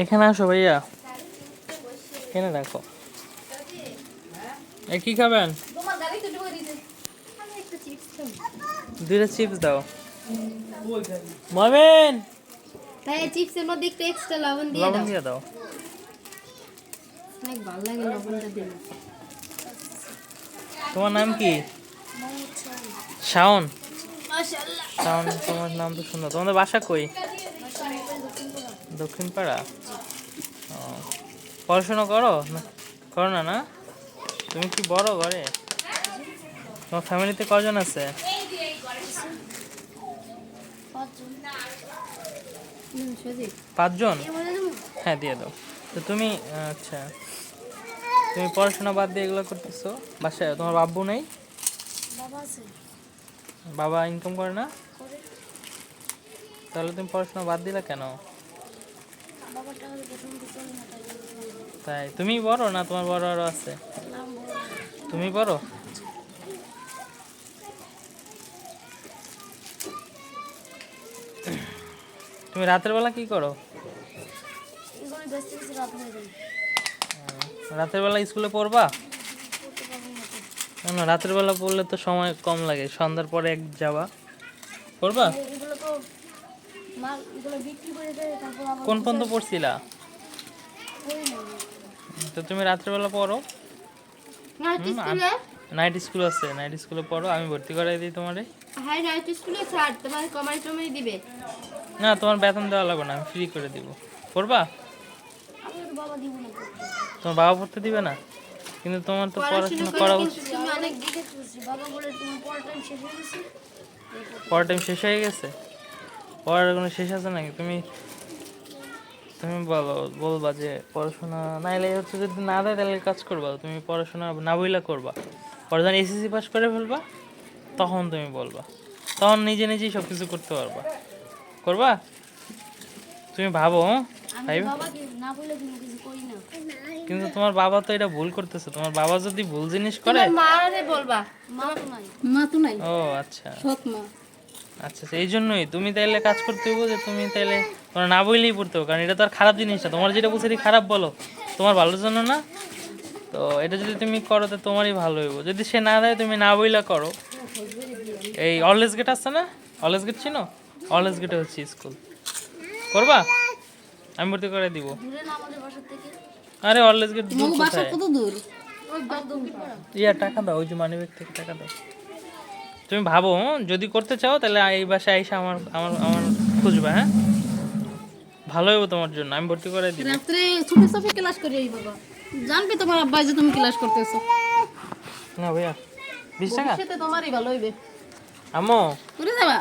এখানে আসো ভাইয়া, এখানে রাখো। কি খাবেন? দুইটা চিপস দাও। মমিন ভাই চিপসের মধ্যে একটু এক্সট্রা লবণ দিয়ে লবণ দাও। দিয়ে দাও। অনেক ভালো লাগে লবণটা দিলে। তোমার নাম কি? শাওন। মাশাআল্লাহ। শাওন, তোমার নাম তো সুন্দর। তোমাদের বাসা কই? দক্ষিণ পাড়া। ও, পড়াশোনা করো না? করো না না? তুমি কি বড় ঘরে? তোমার ফ্যামিলিতে কজন আছে? পাঁচজন? হ্যাঁ দিয়ে দাও। তো তুমি আচ্ছা, তুমি পড়াশোনা বাদ দিয়ে এগুলো করতেছো? বাসায় তোমার বাব্বু নেই? বাবা আছে। বাবা ইনকাম করে না? তাহলে তুমি পড়াশোনা বাদ দিলা কেন? বাবাটা প্রথম দিকে না তাই তুমি বড় না তোমার বড় আরো আছে? তুমি বড়? তুমি রাতের বেলা কি করো? রাতের বেলা স্কুলে পড়বা? না রাতের বেলা পড়লে তো সময় কম লাগে, সন্ধ্যার পরে এক যাবা পড়বা। কোন পর্যন্ত পড়ছিলা? তো তুমি রাতের বেলা পড়ো। নাইট স্কুল আছে, নাইট স্কুলে পড়ো, আমি ভর্তি করাই দিই তোমারে। হ্যাঁ নাইট স্কুলে ছাড়, তোমার কমাই টমাই দিবে। না তোমার বেতন দেওয়া লাগবে না, আমি ফ্রি করে দিব। পড়বা? বাবা দিব না। তোমার বাবা পড়তে দিবে না? কিন্তু তোমার তো পড়াশোনা করা উচিত। তুমি অনেক দিকে চলছি, বাবা বলে তোমার পড়া টাইম শেষ হয়ে গেছে। পড়ার টাইম শেষ হয়ে গেছে? পড়ার কোনো শেষ আছে নাকি? তুমি তুমি বলবা যে পড়াশোনা নাইলে হচ্ছে, যদি না দেয় তাহলে কাজ করবা, তুমি পড়াশোনা না বইলা করবা। পরে যখন এসএসসি পাস করে ফেলবা তখন তুমি বলবা, তখন নিজে নিজেই সব কিছু করতে পারবা। করবা? তুমি ভাবো ভাই। কিন্তু তোমার বাবা তো এটা ভুল করতেছে। তোমার বাবা যদি ভুল জিনিস করে ও আচ্ছা আচ্ছা, এই জন্যই তুমি তাইলে কাজ করতে হবো যে তুমি তাইলে তোমরা না বললেই পড়তে হবে, কারণ এটা তো আর খারাপ জিনিস না। তোমার যেটা বলছি খারাপ বলো, তোমার ভালোর জন্য না। তো এটা যদি তুমি করো তো তোমারই ভালো হইব। যদি সে না দেয় তুমি না বইলা করো। এই অলওয়েজ গেট আছে না? অলওয়েজ গেট চিনো? অলওয়েজ গেটে হচ্ছে স্কুল। করবা? আমি ভর্তি করে দিব। আরে অলওয়েজ গেট দূর কোথায়? টাকা দাও, ওই যে মানি ব্যাগ থেকে টাকা দাও। তুমি ভাবো, যদি করতে চাও তাহলে এই বাসায় এসে আমার আমার আমার খুঁজবা। হ্যাঁ ভালো হবে তোমার জন্য, আমি ভর্তি করে দিব। রাত্রে ছুটি ছুটি ক্লাস করি এই বাবা, জানবি তোমার আব্বা যে তুমি ক্লাস করতেছো না ভাইয়া 20 টাকা সেটা তোমারই ভালো হইবে। আম্মু করে দেবা।